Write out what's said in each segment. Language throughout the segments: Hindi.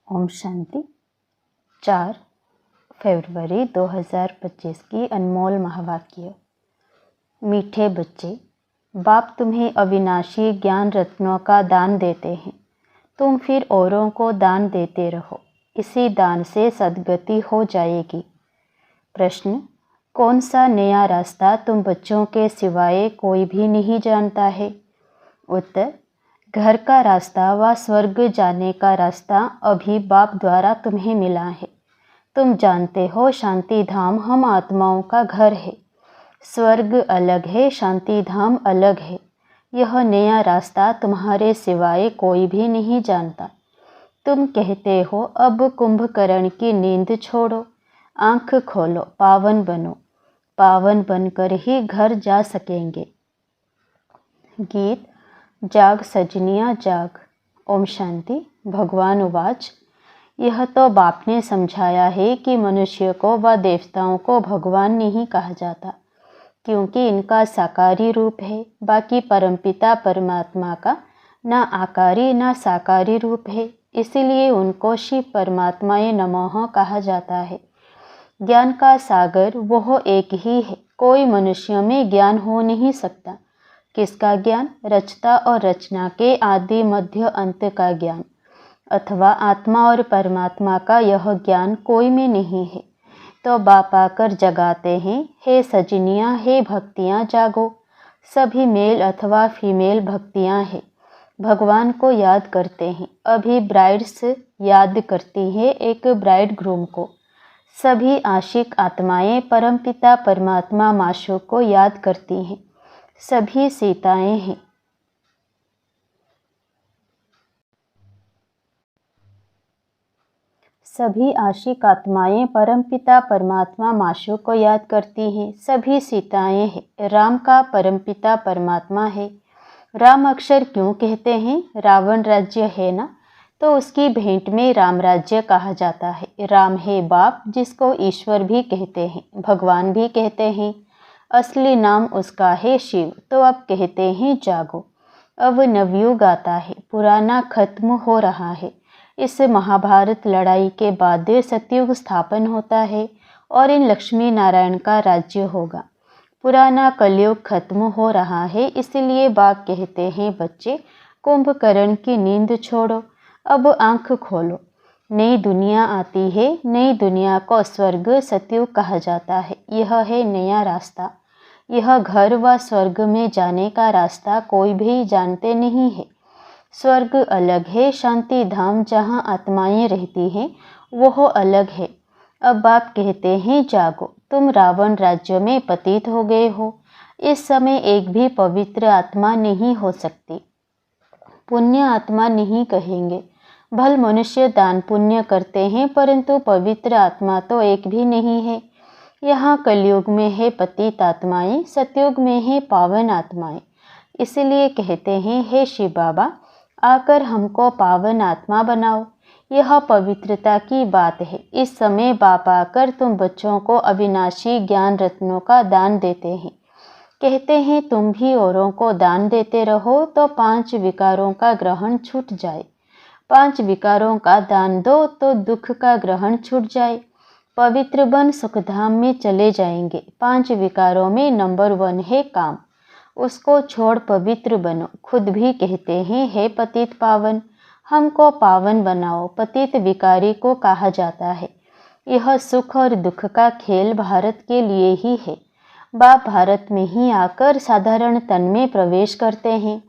ओम शांति। 4 फरवरी 2025 की अनमोल महावाक्य। मीठे बच्चे, बाप तुम्हें अविनाशी ज्ञान रत्नों का दान देते हैं। तुम फिर औरों को दान देते रहो। इसी दान से सद्गति हो जाएगी। प्रश्न: कौन सा नया रास्ता तुम बच्चों के सिवाय कोई भी नहीं जानता है? उत्तर: घर का रास्ता व स्वर्ग जाने का रास्ता अभी बाप द्वारा तुम्हें मिला है। तुम जानते हो शांति धाम हम आत्माओं का घर है। स्वर्ग अलग है, शांति धाम अलग है। यह नया रास्ता तुम्हारे सिवाय कोई भी नहीं जानता। तुम कहते हो अब कुंभकर्ण की नींद छोड़ो, आंख खोलो, पावन बनो। पावन बनकर ही घर जा सकेंगे। गीत जाग सजनिया जाग। ओम शांति। भगवान उवाच: यह तो बाप ने समझाया है कि मनुष्य को व देवताओं को भगवान नहीं कहा जाता, क्योंकि इनका साकारी रूप है। बाकी परमपिता परमात्मा का ना आकारी ना साकारी रूप है, इसीलिए उनको शिव परमात्माए नमः कहा जाता है। ज्ञान का सागर वह एक ही है। कोई मनुष्य में ज्ञान हो नहीं सकता। किसका ज्ञान? रचता और रचना के आदि मध्य अंत का ज्ञान, अथवा आत्मा और परमात्मा का यह ज्ञान कोई में नहीं है। तो बाप आकर जगाते हैं, हे सजनियाँ, हे भक्तियाँ जागो। सभी मेल अथवा फीमेल भक्तियाँ हैं, भगवान को याद करते हैं। अभी ब्राइड्स याद करती हैं एक ब्राइड ग्रूम को। सभी आशिक आत्माएं परमपिता परमात्मा माशूक को याद करती हैं। सभी सीताएं हैं। सभी आशिक आत्माएं परमपिता परमात्मा माशूक को याद करती हैं। सभी सीताएं हैं। राम का परमपिता परमात्मा है। राम अक्षर क्यों कहते हैं? रावण राज्य है ना, तो उसकी भेंट में राम राज्य कहा जाता है। राम है बाप, जिसको ईश्वर भी कहते हैं, भगवान भी कहते हैं। असली नाम उसका है शिव। तो अब कहते हैं जागो। अब नवयुग आता है, पुराना खत्म हो रहा है। इस महाभारत लड़ाई के बाद सतयुग स्थापन होता है और इन लक्ष्मी नारायण का राज्य होगा। पुराना कलयुग खत्म हो रहा है, इसलिए बाप कहते हैं बच्चे, कुंभकर्ण की नींद छोड़ो, अब आंख खोलो। नई दुनिया आती है। नई दुनिया को स्वर्ग सतयुग कहा जाता है। यह है नया रास्ता। यह घर व स्वर्ग में जाने का रास्ता कोई भी जानते नहीं है। स्वर्ग अलग है, शांति धाम जहाँ आत्माएं रहती हैं वह अलग है। अब बाप कहते हैं जागो। तुम रावण राज्य में पतित हो गए हो। इस समय एक भी पवित्र आत्मा नहीं हो सकती। पुण्य आत्मा नहीं कहेंगे। भल मनुष्य दान पुण्य करते हैं, परंतु पवित्र आत्मा तो एक भी नहीं है। यहाँ कलयुग में है पतित आत्माएं, सतयुग में है पावन आत्माएं। इसलिए कहते हैं, हे शिव बाबा, आकर हमको पावन आत्मा बनाओ। यह पवित्रता की बात है। इस समय बाप आकर तुम बच्चों को अविनाशी ज्ञान रत्नों का दान देते हैं। कहते हैं तुम भी औरों को दान देते रहो तो 5 विकारों का ग्रहण छूट जाए। 5 विकारों का दान दो तो दुख का ग्रहण छूट जाए। पवित्र बन सुखधाम में चले जाएंगे। 5 विकारों में नंबर 1 है काम। उसको छोड़ पवित्र बनो। खुद भी कहते हैं, हे पतित पावन, हमको पावन बनाओ। पतित विकारी को कहा जाता है। यह सुख और दुख का खेल भारत के लिए ही है। बाप भारत में ही आकर साधारण तन में प्रवेश करते हैं,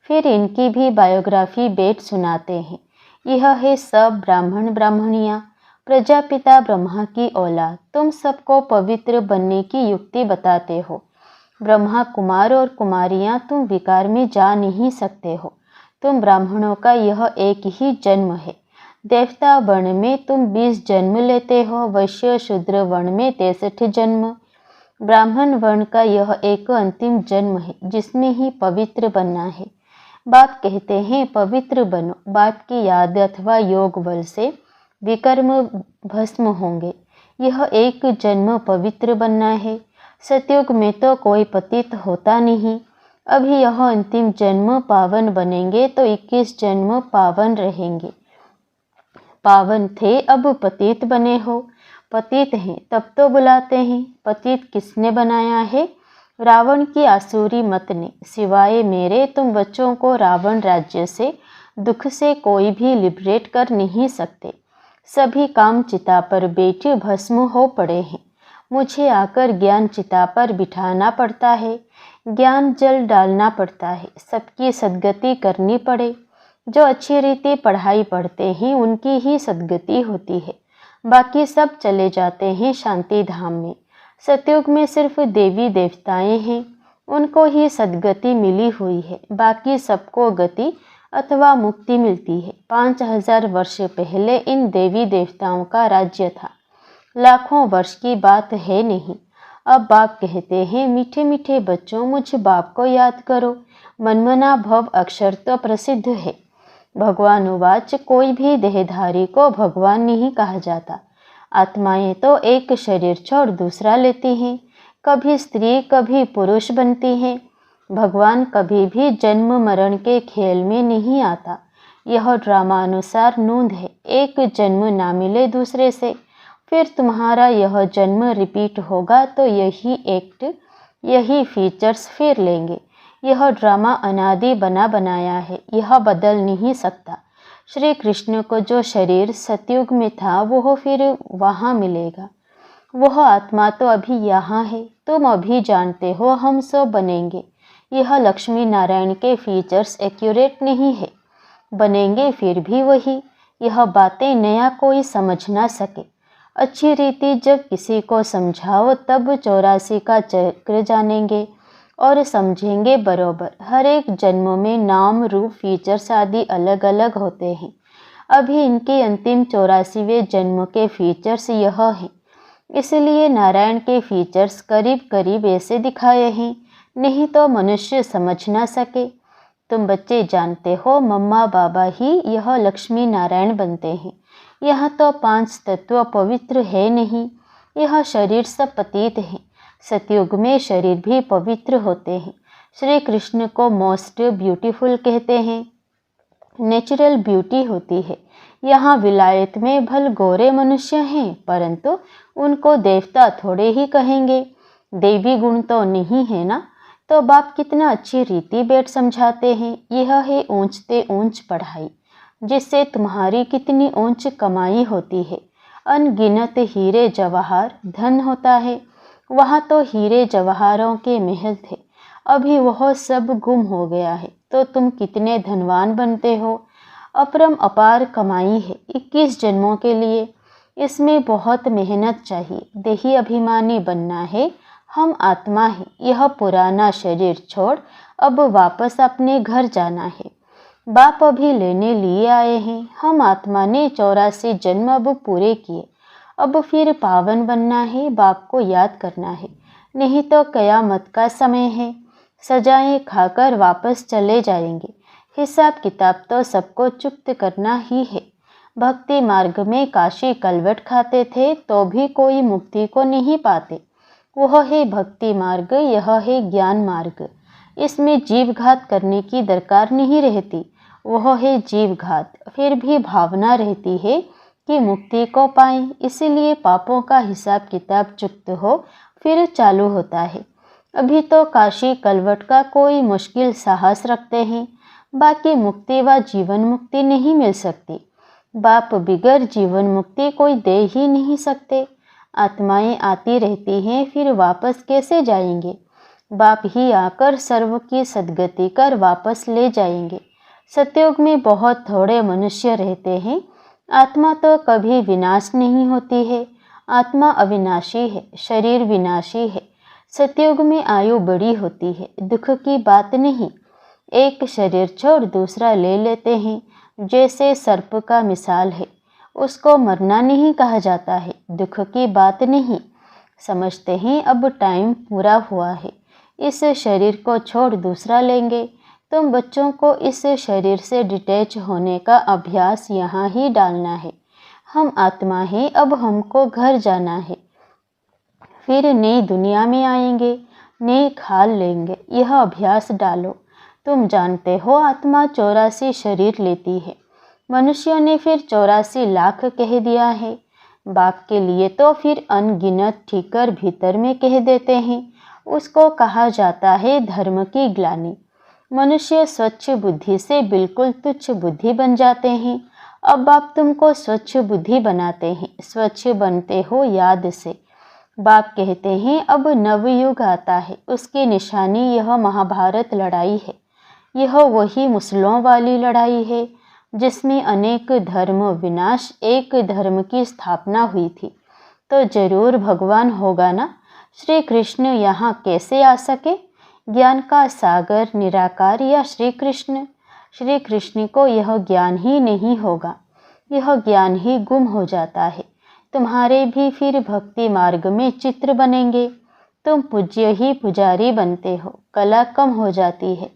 फिर इनकी भी बायोग्राफी बेट सुनाते हैं। यह है सब ब्राह्मण ब्राह्मणियाँ, प्रजापिता ब्रह्मा की औलाद। तुम सबको पवित्र बनने की युक्ति बताते हो। ब्रह्मा कुमार और कुमारियाँ तुम विकार में जा नहीं सकते हो। तुम ब्राह्मणों का यह एक ही जन्म है। देवता वर्ण में तुम 20 जन्म लेते हो। वैश्य शूद्र वर्ण में 63 जन्म। ब्राह्मण वर्ण का यह एक अंतिम जन्म है, जिसमें ही पवित्र बनना है। बाप कहते हैं पवित्र बनो। बाप की याद अथवा योग बल से विकर्म भस्म होंगे। यह एक जन्म पवित्र बनना है। सतयुग में तो कोई पतित होता नहीं। अभी यह अंतिम जन्म पावन बनेंगे तो 21 जन्म पावन रहेंगे। पावन थे अब पतित बने हो। पतित हैं तब तो बुलाते हैं, पतित किसने बनाया है? रावण की आसुरी मत ने। सिवाय मेरे तुम बच्चों को रावण राज्य से, दुख से कोई भी लिबरेट कर नहीं सकते। सभी काम चिता पर बेच भस्म हो पड़े हैं। मुझे आकर ज्ञान चिता पर बिठाना पड़ता है, ज्ञान जल डालना पड़ता है, सबकी सद्गति करनी पड़े। जो अच्छी रीति पढ़ाई पढ़ते हैं उनकी ही सद्गति होती है, बाकी सब चले जाते हैं शांति धाम में। सतयुग में सिर्फ देवी देवताएं हैं, उनको ही सद्गति मिली हुई है, बाकी सबको गति अथवा मुक्ति मिलती है। 5000 वर्ष पहले इन देवी देवताओं का राज्य था, लाखों वर्ष की बात है नहीं। अब बाप कहते हैं, मीठे मीठे बच्चों मुझ बाप को याद करो। मनमना भव अक्षर तो प्रसिद्ध है। भगवान उवाच, कोई भी देहधारी को भगवान नहीं कहा जाता। आत्माएं तो एक शरीर छोड़ दूसरा लेती हैं, कभी स्त्री कभी पुरुष बनती हैं। भगवान कभी भी जन्म मरण के खेल में नहीं आता। यह ड्रामा अनुसार नोंद है, एक जन्म ना मिले दूसरे से, फिर तुम्हारा यह जन्म रिपीट होगा तो यही एक्ट, यही फीचर्स फिर लेंगे। यह ड्रामा अनादि बना बनाया है, यह बदल नहीं सकता। श्री कृष्ण को जो शरीर सतयुग में था वह फिर वहाँ मिलेगा। वह आत्मा तो अभी यहाँ है, तुम अभी जानते हो हम सब बनेंगे। यह लक्ष्मी नारायण के फीचर्स एक्यूरेट नहीं है, बनेंगे फिर भी वही। यह बातें नया कोई समझ ना सके। अच्छी रीति जब किसी को समझाओ तब 84 का चक्र जानेंगे और समझेंगे बरोबर। हर एक जन्म में नाम रूप फीचर्स आदि अलग अलग होते हैं। अभी इनके अंतिम 84वें जन्म के फीचर्स यह हैं, इसलिए नारायण के फीचर्स करीब करीब ऐसे दिखाए हैं, नहीं तो मनुष्य समझ ना सके। तुम बच्चे जानते हो मम्मा बाबा ही यह लक्ष्मी नारायण बनते हैं। यह तो 5 तत्व पवित्र है नहीं, यह शरीर सब पतित हैं। सतयुग में शरीर भी पवित्र होते हैं। श्री कृष्ण को मोस्ट ब्यूटीफुल कहते हैं, नेचुरल ब्यूटी होती है। यहाँ विलायत में भल गोरे मनुष्य हैं, परंतु उनको देवता थोड़े ही कहेंगे। देवी गुण तो नहीं है ना, तो बाप कितना अच्छी रीति बैठ समझाते हैं। यह है ऊंचते ऊंच पढ़ाई, जिससे तुम्हारी कितनी ऊंच कमाई होती है। अनगिनत हीरे जवाहर धन होता है। वहाँ तो हीरे जवाहरों के महल थे, अभी वह सब गुम हो गया है, तो तुम कितने धनवान बनते हो। अपरम अपार कमाई है 21 जन्मों के लिए। इसमें बहुत मेहनत चाहिए। देही अभिमानी बनना है। हम आत्मा हैं, यह पुराना शरीर छोड़ अब वापस अपने घर जाना है। बाप अभी लेने लिए आए हैं। हम आत्मा ने 84 जन्म अब पूरे किए, अब फिर पावन बनना है, बाप को याद करना है, नहीं तो कयामत का समय है। सजाएं खाकर वापस चले जाएंगे। हिसाब किताब तो सबको चुप्त करना ही है। भक्ति मार्ग में काशी कलवट खाते थे तो भी कोई मुक्ति को नहीं पाते। वह है भक्ति मार्ग, यह है ज्ञान मार्ग। इसमें जीव घात करने की दरकार नहीं रहती। वह है जीव घात, फिर भी भावना रहती है कि मुक्ति को पाएं। इसीलिए पापों का हिसाब किताब चुप्त हो फिर चालू होता है। अभी तो काशी कलवट का कोई मुश्किल साहस रखते हैं, बाकी मुक्ति व जीवन मुक्ति नहीं मिल सकती। बाप बिगर जीवन मुक्ति कोई दे ही नहीं सकते। आत्माएं आती रहती हैं, फिर वापस कैसे जाएंगे? बाप ही आकर सर्व की सद्गति कर वापस ले जाएंगे। सतयुग में बहुत थोड़े मनुष्य रहते हैं। आत्मा तो कभी विनाश नहीं होती है। आत्मा अविनाशी है, शरीर विनाशी है। सतयुग में आयु बड़ी होती है, दुख की बात नहीं। एक शरीर छोड़ दूसरा ले लेते हैं, जैसे सर्प का मिसाल है। उसको मरना नहीं कहा जाता है, दुख की बात नहीं। समझते हैं अब टाइम पूरा हुआ है, इस शरीर को छोड़ दूसरा लेंगे। तुम बच्चों को इस शरीर से डिटैच होने का अभ्यास यहाँ ही डालना है। हम आत्मा हैं, अब हमको घर जाना है, फिर नई दुनिया में आएंगे, नई खाल लेंगे। यह अभ्यास डालो। तुम जानते हो आत्मा 84 शरीर लेती है। मनुष्यों ने फिर 84 लाख कह दिया है। बाप के लिए तो फिर अनगिनत ठीकर भीतर में कह देते हैं। उसको कहा जाता है धर्म की ग्लानि। मनुष्य स्वच्छ बुद्धि से बिल्कुल तुच्छ बुद्धि बन जाते हैं। अब बाप तुमको स्वच्छ बुद्धि बनाते हैं। स्वच्छ बनते हो याद से। बाप कहते हैं अब नवयुग आता है। उसकी निशानी यह महाभारत लड़ाई है। यह वही मुसलों वाली लड़ाई है जिसमें अनेक धर्म विनाश, एक धर्म की स्थापना हुई थी। तो जरूर भगवान होगा ना। श्री कृष्ण यहाँ कैसे आ सके? ज्ञान का सागर निराकार या श्री कृष्ण? श्री कृष्ण को यह ज्ञान ही नहीं होगा। यह ज्ञान ही गुम हो जाता है। तुम्हारे भी फिर भक्ति मार्ग में चित्र बनेंगे। तुम पूज्य ही पुजारी बनते हो। कला कम हो जाती है,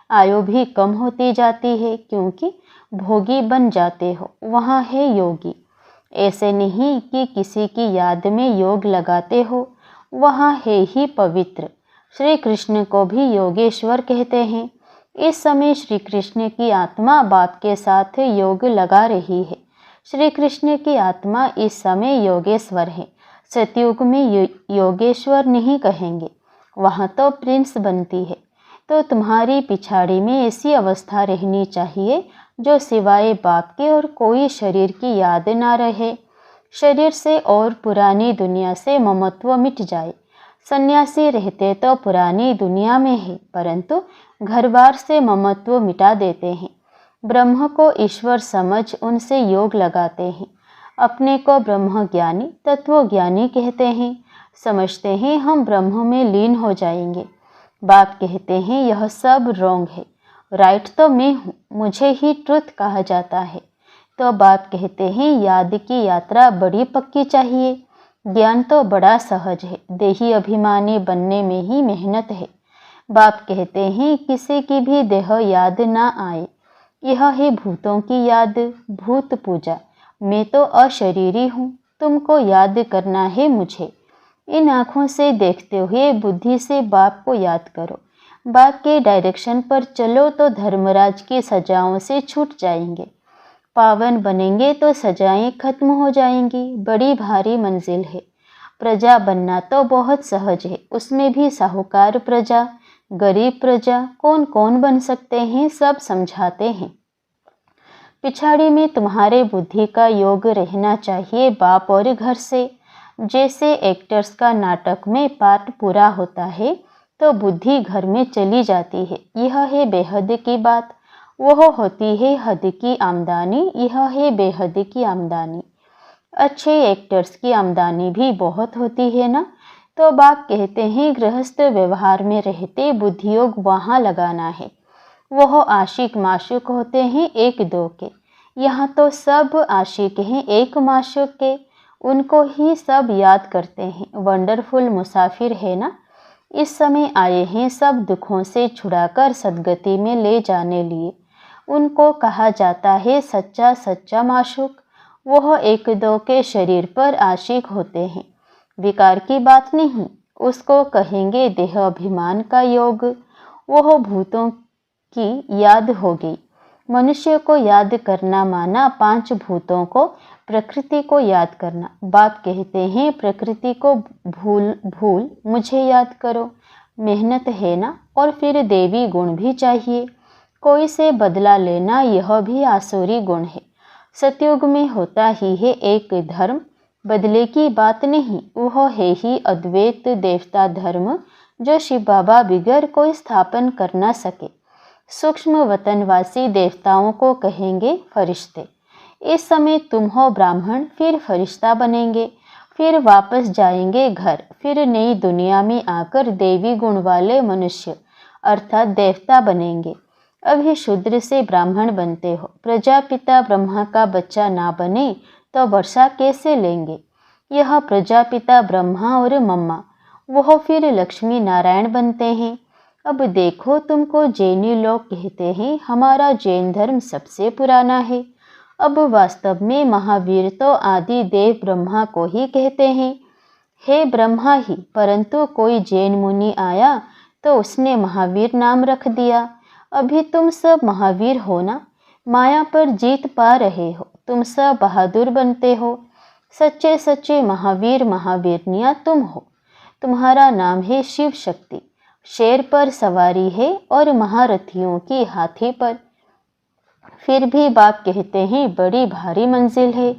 आयु भी कम होती जाती है, क्योंकि भोगी बन जाते हो। वहाँ है योगी। ऐसे नहीं कि किसी की याद में योग लगाते हो। वहाँ है ही पवित्र। श्री कृष्ण को भी योगेश्वर कहते हैं। इस समय श्री कृष्ण की आत्मा बाप के साथ योग लगा रही है। श्री कृष्ण की आत्मा इस समय योगेश्वर है। सतयुग में योगेश्वर नहीं कहेंगे, वहाँ तो प्रिंस बनती है। तो तुम्हारी पिछाड़ी में ऐसी अवस्था रहनी चाहिए जो सिवाय बाप के और कोई शरीर की याद ना रहे। शरीर से और पुरानी दुनिया से ममत्व मिट जाए। सन्यासी रहते तो पुरानी दुनिया में है, परंतु घर बार से ममत्व मिटा देते हैं। ब्रह्म को ईश्वर समझ उनसे योग लगाते हैं। अपने को ब्रह्म ज्ञानी तत्वज्ञानी कहते हैं। समझते हैं हम ब्रह्म में लीन हो जाएंगे। बाप कहते हैं यह सब रॉन्ग है। राइट तो मैं हूँ, मुझे ही ट्रुथ कहा जाता है। तो बाप कहते हैं याद की यात्रा बड़ी पक्की चाहिए। ज्ञान तो बड़ा सहज है, देही अभिमानी बनने में ही मेहनत है। बाप कहते हैं किसी की भी देह याद ना आए। यह है भूतों की याद, भूत पूजा। मैं तो अशरीरी हूँ, तुमको याद करना है मुझे। इन आँखों से देखते हुए बुद्धि से बाप को याद करो। बाप के डायरेक्शन पर चलो तो धर्मराज की सजाओं से छूट जाएंगे। पावन बनेंगे तो सजाएं खत्म हो जाएंगी। बड़ी भारी मंजिल है। प्रजा बनना तो बहुत सहज है, उसमें भी साहूकार प्रजा, गरीब प्रजा, कौन कौन बन सकते हैं, सब समझाते हैं। पिछाड़ी में तुम्हारे बुद्धि का योग रहना चाहिए बाप और घर से। जैसे एक्टर्स का नाटक में पार्ट पूरा होता है तो बुद्धि घर में चली जाती है। यह है बेहद की बात। वह होती है हद की आमदनी। यह है बेहद की आमदनी। अच्छे एक्टर्स की आमदनी भी बहुत होती है ना। तो बाप कहते हैं गृहस्थ व्यवहार में रहते बुद्धियोग वहाँ लगाना है। वह आशिक माशुक होते हैं एक दो के। यहाँ तो सब आशिक हैं एक माशुक के। उनको ही सब याद करते हैं। वंडरफुल मुसाफिर है ना। इस समय आए हैं सब दुखों से छुड़ाकर सदगति में ले जाने लिए। उनको कहा जाता है सच्चा सच्चा माशुक। वह एक दो के शरीर पर आशिक होते हैं। विकार की बात नहीं, उसको कहेंगे देह अभिमान का योग। वह भूतों की याद हो गई। मनुष्य को याद करना माना पांच भूतों को, प्रकृति को याद करना। बाप कहते हैं प्रकृति को भूल मुझे याद करो। मेहनत है ना। और फिर देवी गुण भी चाहिए। कोई से बदला लेना यह भी आसुरी गुण है। सतयुग में होता ही है एक धर्म, बदले की बात नहीं। वह है ही अद्वैत देवता धर्म जो शिव बाबा बिगर कोई स्थापन कर ना सके। सूक्ष्म वतनवासी देवताओं को कहेंगे फरिश्ते। इस समय तुम हो ब्राह्मण, फिर फरिश्ता बनेंगे, फिर वापस जाएंगे घर, फिर नई दुनिया में आकर देवी गुण वाले मनुष्य अर्थात देवता बनेंगे। अभी शूद्र से ब्राह्मण बनते हो। प्रजापिता ब्रह्मा का बच्चा ना बने तो वर्षा कैसे लेंगे? यह प्रजापिता ब्रह्मा और मम्मा, वह फिर लक्ष्मी नारायण बनते हैं। अब देखो तुमको जैनी लोग कहते हैं हमारा जैन धर्म सबसे पुराना है। अब वास्तव में महावीर तो आदि देव ब्रह्मा को ही कहते हैं। हे ब्रह्मा ही, परंतु कोई जैन मुनि आया तो उसने महावीर नाम रख दिया। अभी तुम सब महावीर हो ना। माया पर जीत पा रहे हो, तुम सब बहादुर बनते हो। सच्चे सच्चे महावीर महावीरनिया तुम हो। तुम्हारा नाम है शिव शक्ति। शेर पर सवारी है और महारथियों की हाथी पर। फिर भी बाप कहते हैं बड़ी भारी मंजिल है।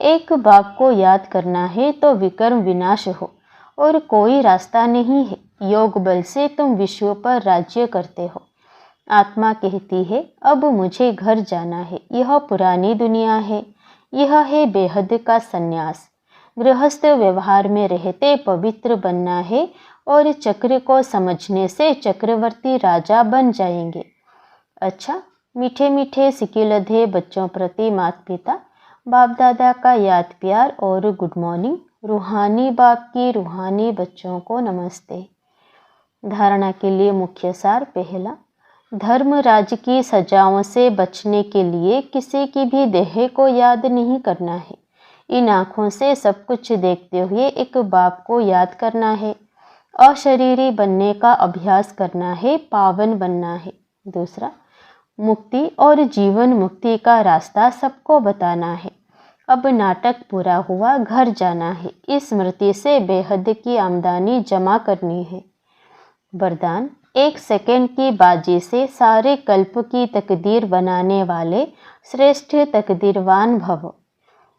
एक बाप को याद करना है तो विकर्म विनाश हो और कोई रास्ता नहीं है। योग बल से तुम विश्व पर राज्य करते हो। आत्मा कहती है अब मुझे घर जाना है। यह पुरानी दुनिया है। यह है बेहद का संन्यास। गृहस्थ व्यवहार में रहते पवित्र बनना है और चक्र को समझने से चक्रवर्ती राजा बन जाएंगे। अच्छा, मीठे मीठे सिकिलधे बच्चों प्रति माता पिता बाप दादा का याद प्यार और गुड मॉर्निंग। रूहानी बाप की रूहानी बच्चों को नमस्ते। धारणा के लिए मुख्य सार। पहला, धर्मराज की सजाओं से बचने के लिए किसी की भी देह को याद नहीं करना है। इन आँखों से सब कुछ देखते हुए एक बाप को याद करना है। अशरीरी बनने का अभ्यास करना है, पावन बनना है। दूसरा, मुक्ति और जीवन मुक्ति का रास्ता सबको बताना है। अब नाटक पूरा हुआ, घर जाना है। इस स्मृति से बेहद की आमदनी जमा करनी है। वरदान, 1 सेकंड की बाजी से सारे कल्प की तकदीर बनाने वाले श्रेष्ठ तकदीरवान भव।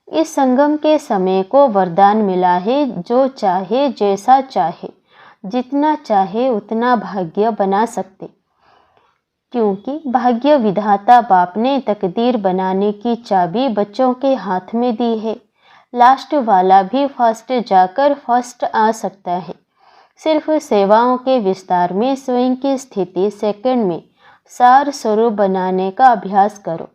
इस संगम के समय को वरदान मिला है, जो चाहे जैसा चाहे जितना चाहे उतना भाग्य बना सकते, क्योंकि भाग्य विधाता बाप ने तकदीर बनाने की चाबी बच्चों के हाथ में दी है। लास्ट वाला भी फर्स्ट जाकर फर्स्ट आ सकता है। सिर्फ सेवाओं के विस्तार में स्वयं की स्थिति सेकंड में सार स्वरूप बनाने का अभ्यास करो।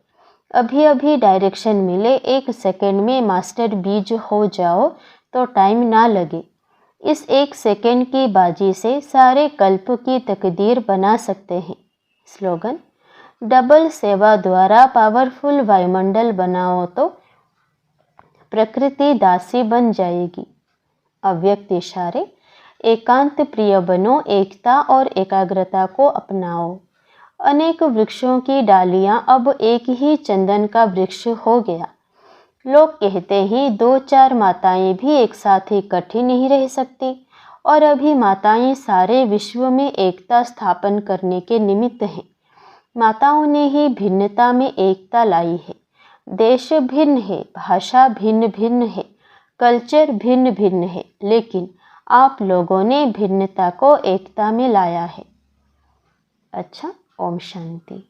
अभी अभी डायरेक्शन मिले, 1 सेकंड में मास्टर बीज हो जाओ तो टाइम ना लगे। इस 1 सेकंड की बाजी से सारे कल्प की तकदीर बना सकते हैं। स्लोगन, डबल सेवा द्वारा पावरफुल वायुमंडल बनाओ तो प्रकृति दासी बन जाएगी। अव्यक्त इशारे, एकांत प्रिय बनो, एकता और एकाग्रता को अपनाओ। अनेक वृक्षों की डालियां अब एक ही चंदन का वृक्ष हो गया। लोग कहते हैं 2-4 माताएं भी एक साथ इकट्ठी नहीं रह सकती, और अभी माताएं सारे विश्व में एकता स्थापन करने के निमित्त हैं। माताओं ने ही भिन्नता में एकता लाई है। देश भिन्न है, भाषा भिन्न भिन्न है, कल्चर भिन्न भिन्न है, लेकिन आप लोगों ने भिन्नता को एकता में लाया है। अच्छा, ओम शांति।